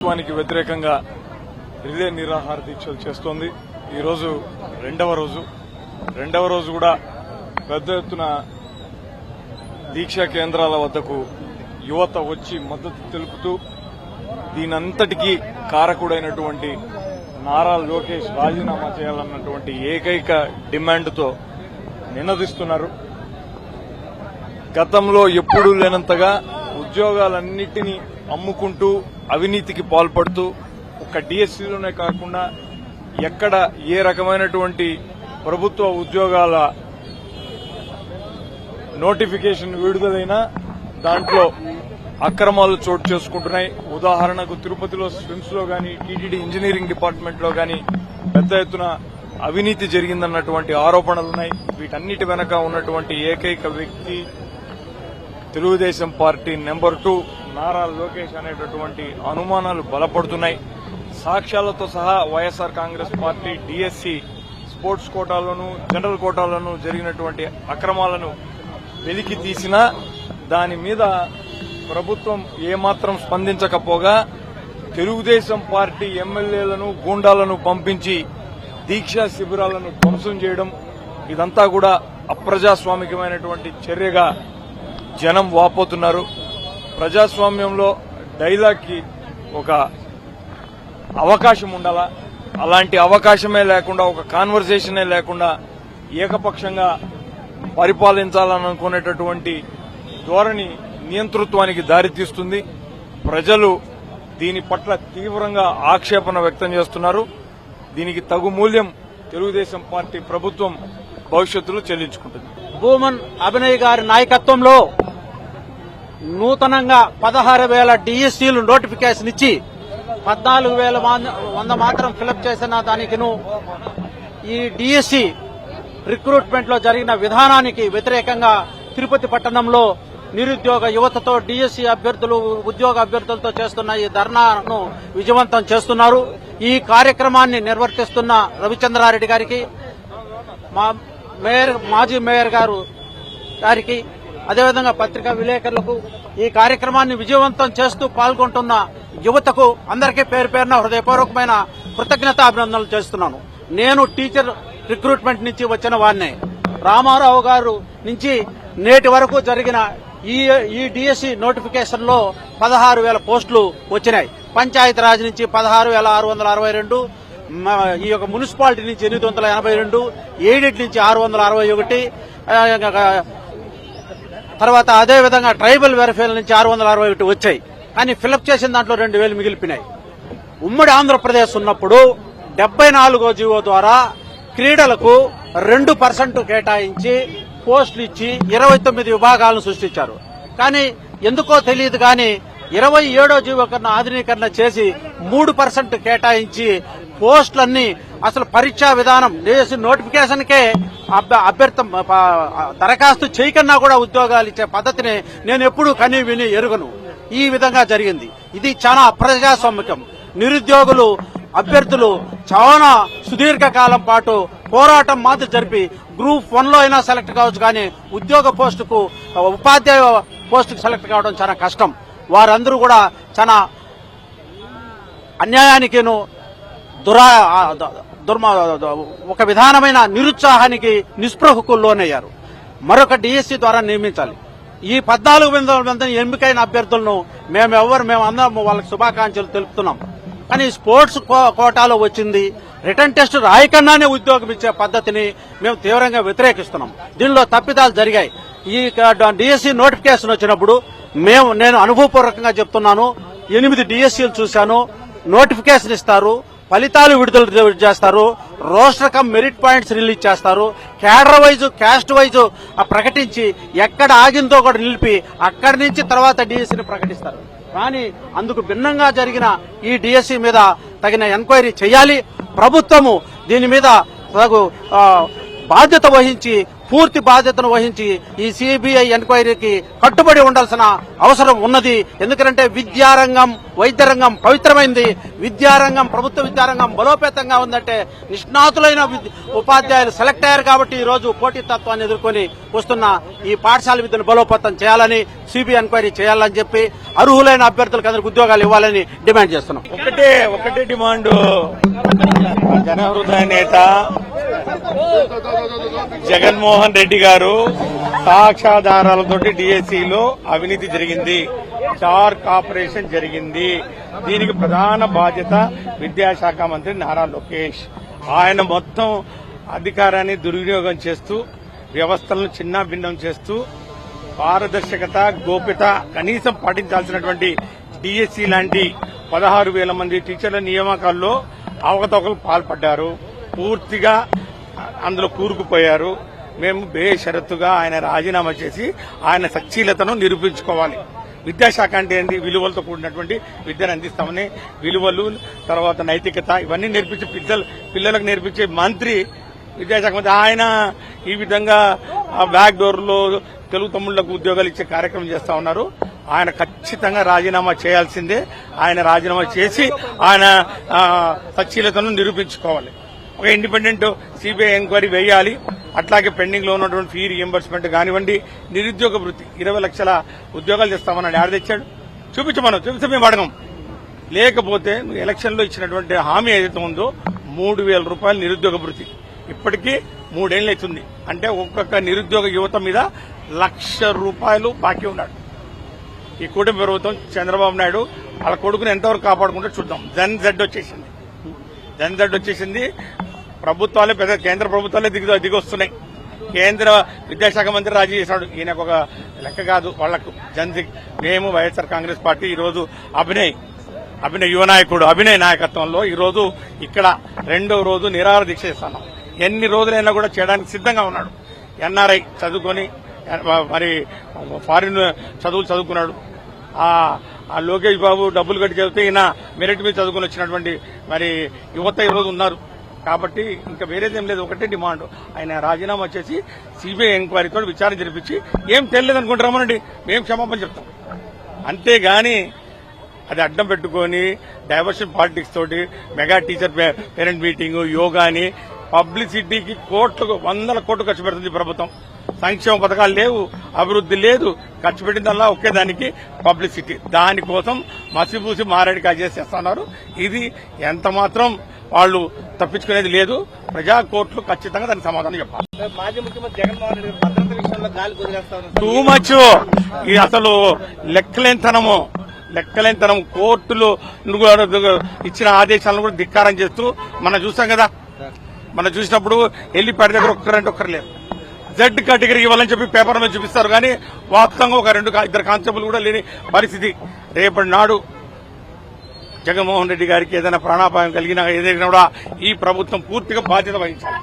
ప్రభుత్వానికి వ్యతిరేకంగా రిలే నిరాహార దీక్షలు చేస్తోంది. ఈరోజు రెండవ రోజు కూడా పెద్ద ఎత్తున దీక్షా కేంద్రాల వద్దకు యువత వచ్చి మద్దతు తెలుపుతూ దీనంతటికీ కారకుడైనటువంటి నారా లోకేష్ రాజీనామా చేయాలన్నటువంటి ఏకైక డిమాండ్తో నినదిస్తున్నారు. గతంలో ఎప్పుడూ లేనంతగా ఉద్యోగాలన్నింటినీ అమ్ముకుంటూ అవినీతికి పాల్పడుతూ ఒక్క డిఎస్సీలోనే కాకుండా ఎక్కడ ఏ రకమైనటువంటి ప్రభుత్వ ఉద్యోగాల నోటిఫికేషన్ విడుదలైనా దాంట్లో అక్రమాలు చోటు చేసుకుంటున్నాయి. ఉదాహరణకు తిరుపతిలో స్విమ్స్ లో గాని టీటీడీ ఇంజనీరింగ్ డిపార్ట్మెంట్ లో గాని పెద్ద ఎత్తున అవినీతి జరిగిందన్నటువంటి ఆరోపణలున్నాయి. వీటన్నిటి వెనక ఉన్నటువంటి ఏకైక వ్యక్తి తెలుగుదేశం పార్టీ నెంబర్ 2 నారా లోకేష్ అనేటటువంటి అనుమానాలు బలపడుతున్నాయి. సాక్ష్యాలతో సహా YSR Congress party DSC sports కోటాలోను జనరల్ కోటాలోను జరిగినటువంటి అక్రమాలను వెలికి తీసినా దాని మీద ప్రభుత్వం ఏమాత్రం స్పందించకపోగా తెలుగుదేశం పార్టీ ఎమ్మెల్యేలను గూండాలను పంపించి దీక్షా శిబిరాలను ధ్వంసం చేయడం ఇదంతా కూడా అప్రజాస్వామికమైనటువంటి చర్యగా జనం వాపోతున్నారు. ప్రజాస్వామ్యంలో డైలాగ్కి ఒక అవకాశం ఉండాలా, అలాంటి అవకాశమే లేకుండా ఒక కాన్వర్సేషనే లేకుండా ఏకపక్షంగా పరిపాలించాలనుకునేటటువంటి ధోరణి నియంతృత్వానికి దారితీస్తుంది. ప్రజలు దీని పట్ల తీవ్రంగా ఆక్షేపణ వ్యక్తం చేస్తున్నారు. దీనికి తగు మూల్యం తెలుగుదేశం పార్టీ ప్రభుత్వం భవిష్యత్తులో చెల్లించుకుంటుంది. భూమన్ అభినయ్ గారి నాయకత్వంలో నూతనంగా 16,000 డిఎస్సీలు నోటిఫికేషన్ ఇచ్చి 14,100 మాత్రం ఫిలప్ చేసిన దానికిను ఈ డిఎస్సీ రిక్రూట్మెంట్ లో జరిగిన విధానానికి వ్యతిరేకంగా తిరుపతి పట్టణంలో నిరుద్యోగ యువతతో డిఎస్సీ అభ్యర్థులు ఉద్యోగ అభ్యర్థులతో చేస్తున్న ఈ ధర్నాను విజయవంతం చేస్తున్నారు. ఈ కార్యక్రమాన్ని నిర్వర్తిస్తున్న రవిచంద్రారెడ్డి గారికి, మాజీ మేయర్ గారికి, అదేవిధంగా పత్రికా విలేకరులకు, ఈ కార్యక్రమాన్ని విజయవంతం చేస్తూ పాల్గొంటున్న యువతకు అందరికీ పేరు పేరున హృదయపూర్వకమైన కృతజ్ఞత అభినందనలు చేస్తున్నాను. నేను టీచర్ రిక్రూట్మెంట్ నుంచి వచ్చిన వాడినే. రామారావు గారు నుంచి నేటి వరకు జరిగిన ఈ డిఎస్సీ నోటిఫికేషన్ లో 16,000 పోస్టులు వచ్చినాయి. పంచాయతీరాజ్ నుంచి 16,662, ఈ యొక్క మున్సిపాలిటీ నుంచి 882, ఎయిడెడ్ నుంచి 661, తర్వాత అదేవిధంగా ట్రైబల్ వెల్ఫేర్ నుంచి 661 వచ్చాయి. కానీ ఫిలప్ చేసిన దాంట్లో 2,000 మిగిలిపోయినాయి. ఉమ్మడి ఆంధ్రప్రదేశ్ ఉన్నప్పుడు 74వ జీవో ద్వారా క్రీడలకు 2% కేటాయించి పోస్టులు ఇచ్చి 29 విభాగాలను సృష్టించారు. కానీ ఎందుకో తెలియదు కానీ 27వ జీవో కన్నా ఆధునీకరణ చేసి 3% కేటాయించి పోస్టులన్నీ అసలు పరీక్షా విధానం నోటిఫికేషన్ కే అభ్యర్థం దరఖాస్తు చేయకన్నా కూడా ఉద్యోగాలు ఇచ్చే పద్ధతిని నేను ఎప్పుడూ కని విని ఎరుగను. ఈ విధంగా జరిగింది. ఇది చాలా అప్రజాస్వామికం. నిరుద్యోగులు అభ్యర్థులు చాలా సుదీర్ఘకాలం పాటు పోరాటం మాత్రం జరిపి గ్రూప్ 1లో అయినా సెలెక్ట్ కావచ్చు, కానీ ఉద్యోగ పోస్టుకు ఉపాధ్యాయ పోస్టుకు సెలెక్ట్ కావడం చాలా కష్టం. వారందరూ కూడా చాలా అన్యాయానికిను ఒక విధానమైన నిరుత్సాహానికి నిస్పృహకు లోనయ్యారు. మరొక డిఎస్సీ ద్వారా నియమించాలి. ఈ 14,000 ఎంపికైన అభ్యర్థులను మేమందరం వాళ్ళకి శుభాకాంక్షలు తెలుపుతున్నాం. కానీ స్పోర్ట్స్ కోటాలో వచ్చింది రిటర్న్ టెస్ట్ రాయకుండానే ఉద్యోగం ఇచ్చే పద్ధతిని మేము తీవ్రంగా వ్యతిరేకిస్తున్నాం. దీనిలో తప్పిదాలు జరిగాయి. ఈ డిఎస్సీ నోటిఫికేషన్ వచ్చినప్పుడు నేను అనుభవపూర్వకంగా చెప్తున్నాను, 8 డిఎస్సీలు చూశాను. నోటిఫికేషన్ ఇస్తారు, ఫలితాలు విడుదల చేస్తారు, roster come merit points release చేస్తారు, క్యాడర్ వైజ్ క్యాస్ట్ వైజ్ ప్రకటించి ఎక్కడ ఆగిందో కూడా నిలిపి అక్కడి నుంచి తర్వాత డిఎస్సీని ప్రకటిస్తారు. కానీ అందుకు భిన్నంగా జరిగిన ఈ డిఎస్సీ మీద తగిన ఎంక్వైరీ చేయాలి. ప్రభుత్వము దీని మీద బాధ్యత వహించి పూర్తి బాధ్యతను వహించి ఈ సిబిఐ ఎంక్వైరీకి కట్టుబడి ఉండాల్సిన అవసరం ఉన్నది. ఎందుకంటే విద్యారంగం, వైద్య రంగం పవిత్రమైంది. విద్యారంగం, ప్రభుత్వ విద్యారంగం బలోపేతంగా ఉందంటే నిష్ణాతులైన ఉపాధ్యాయులు సెలెక్ట్ అయ్యారు కాబట్టి ఈ రోజు పోటీతత్వాన్ని ఎదుర్కొని వస్తున్న ఈ పాఠశాల విద్యను బలోపేతం చేయాలని, సిబిఐ ఎంక్వైరీ చేయాలని చెప్పి అర్హులైన అభ్యర్థులకు అందరికి ఉద్యోగాలు ఇవ్వాలని డిమాండ్ చేస్తున్నాం. ఒకటే డిమాండ్, జనహృదయ నేత జగన్మోహన్ రెడ్డి గారు సాక్ష్యాధారాలతోటి డిఎస్సిలో అవినీతి జరిగింది, చార్క్ ఆపరేషన్ జరిగింది. దీనికి ప్రధాన బాధ్యత విద్యాశాఖ మంత్రి నారా లోకేష్. ఆయన మొత్తం అధికారాన్ని దుర్వినియోగం చేస్తూ, వ్యవస్థలను చిన్నాభిన్నం చేస్తూ, పారదర్శకత, గోప్యత కనీసం పాటించాల్సినటువంటి డిఎస్సి లాంటి 16,000 మంది టీచర్ల నియామకాల్లో అవకతవకలు పాల్పడ్డారు. పూర్తిగా అందులో కూరుకుపోయారు. మేము బేషరతుగా ఆయన రాజీనామా చేసి ఆయన సచ్చీలతను నిరూపించుకోవాలి. విద్యాశాఖ అంటే ఏంటి? విలువలతో కూడినటువంటి విద్యను అందిస్తామని, విలువలు, తర్వాత నైతికత ఇవన్నీ నేర్పించే పిల్లలకు నేర్పించే మంత్రి విద్యాశాఖ మంత్రి. ఆయన ఈ విధంగా బ్యాక్ డోర్ లో తెలుగు తమ్ముళ్లకు ఉద్యోగాలు ఇచ్చే కార్యక్రమం చేస్తా ఉన్నారు. ఆయన ఖచ్చితంగా రాజీనామా చేయాల్సిందే. ఆయన రాజీనామా చేసి ఆయన సచ్చీలతను నిరూపించుకోవాలి. ఒక ఇండిపెండెంట్ సిబిఐ ఎంక్వైరీ వేయాలి. అట్లాగే పెండింగ్ లో ఉన్నటువంటి ఫీ రియంబర్స్మెంట్ కానివ్వండి, నిరుద్యోగ వృత్తి 20 లక్షల ఉద్యోగాలు చేస్తామన్నాడు. ఆడ తెచ్చాడు? చూపిస్తే మేము అడగం. లేకపోతే ఎలక్షన్ లో ఇచ్చినటువంటి హామీ ఏదైతే ఉందో 3,000 రూపాయలు నిరుద్యోగ వృత్తి ఇప్పటికీ 3 ఏళ్లు అవుతుంది. అంటే ఒక్కొక్క నిరుద్యోగ యువత మీద ₹1,00,000 బాకీ ఉన్నాడు. ఈ కూటమి ప్రభుత్వం చంద్రబాబు నాయుడు వాళ్ళ కొడుకుని ఎంతవరకు కాపాడుకుంటే చూద్దాం. జన్ జెడ్ వచ్చేసింది. ప్రభుత్వాలే పెద్ద కేంద్ర ప్రభుత్వాలే దిగొస్తున్నాయి. కేంద్ర విద్యాశాఖ మంత్రి రాజీ చేశాడు. ఈయనకు ఒక లెక్క కాదు వాళ్లకు. మేము వైఎస్ఆర్ కాంగ్రెస్ పార్టీ ఈరోజు అభినయ్ యువ నాయకుడు అభినయ్ నాయకత్వంలో ఈరోజు ఇక్కడ 2వ రోజు నిరాహార దీక్ష చేస్తున్నాం. ఎన్ని రోజులైనా కూడా చేయడానికి సిద్ధంగా ఉన్నాడు. ఎన్ఆర్ఐ చదువుకొని మరి ఫారిన్ చదువుకున్నాడు. ఆ లోకేష్ బాబు డబ్బులు కట్టి చదివితే ఈయన మెరిట్ మీద చదువుకుని వచ్చినటువంటి మరి యువత ఈరోజు ఉన్నారు. కాబట్టి ఇంకా వేరేదేం లేదు. ఒకటే డిమాండ్, ఆయన రాజీనామా చేసి సిబిఐ ఎంక్వైరీతో విచారణ జరిపించి ఏం తెలియలేదనుకుంటామనండి, మేము క్షమాపణ చెప్తాం. అంతేగాని అది అడ్డం పెట్టుకుని డైవర్షన్ పాలిటిక్స్ తోటి మెగా టీచర్ పేరెంట్ మీటింగ్, యోగాని పబ్లిసిటీకి వందల కోట్లు ఖర్చు పెడుతుంది ప్రభుత్వం. సంక్షేమ పథకాలు లేవు, అభివృద్ది లేదు. ఖర్చు పెట్టిందల్లా ఒకే దానికి పబ్లిసిటీ. దానికోసం మసిపూసి మారేడుకాయ చేసేస్తున్నారు. ఇది ఎంత మాత్రం వాళ్ళు తప్పించుకునేది లేదు. ప్రజా కోర్టులు ఖచ్చితంగా దానికి సమాధానం చెప్పాలి. మాజీ ముఖ్యమంత్రి జగన్మోహన్ రెడ్డి భద్రత విషయంలో గాలి కుదిరేస్తారు. Too much. ఇది అసలు లెక్కలేనితనం. కోర్టులు ఇచ్చిన ఆదేశాలను కూడా ధిక్కారం చేస్తూ మనం చూసాం కదా. మనం చూసినప్పుడు ఎల్లిపాటి దగ్గర ఒక్కరు లేరు. జెడ్ కేటగిరీ ఇవ్వాలని చెప్పి పేపర్ మీద చూపిస్తారు కానీ వాస్తవంగా ఒక 2-2 కానిస్టేబుల్ కూడా లేని పరిస్థితి. రేపటి నాడు జగన్మోహన్ రెడ్డి గారికి ఏదైనా ప్రాణాపాయం కలిగినా ఏదైనా కూడా ఈ ప్రభుత్వం పూర్తిగా బాధ్యత వహించాలి.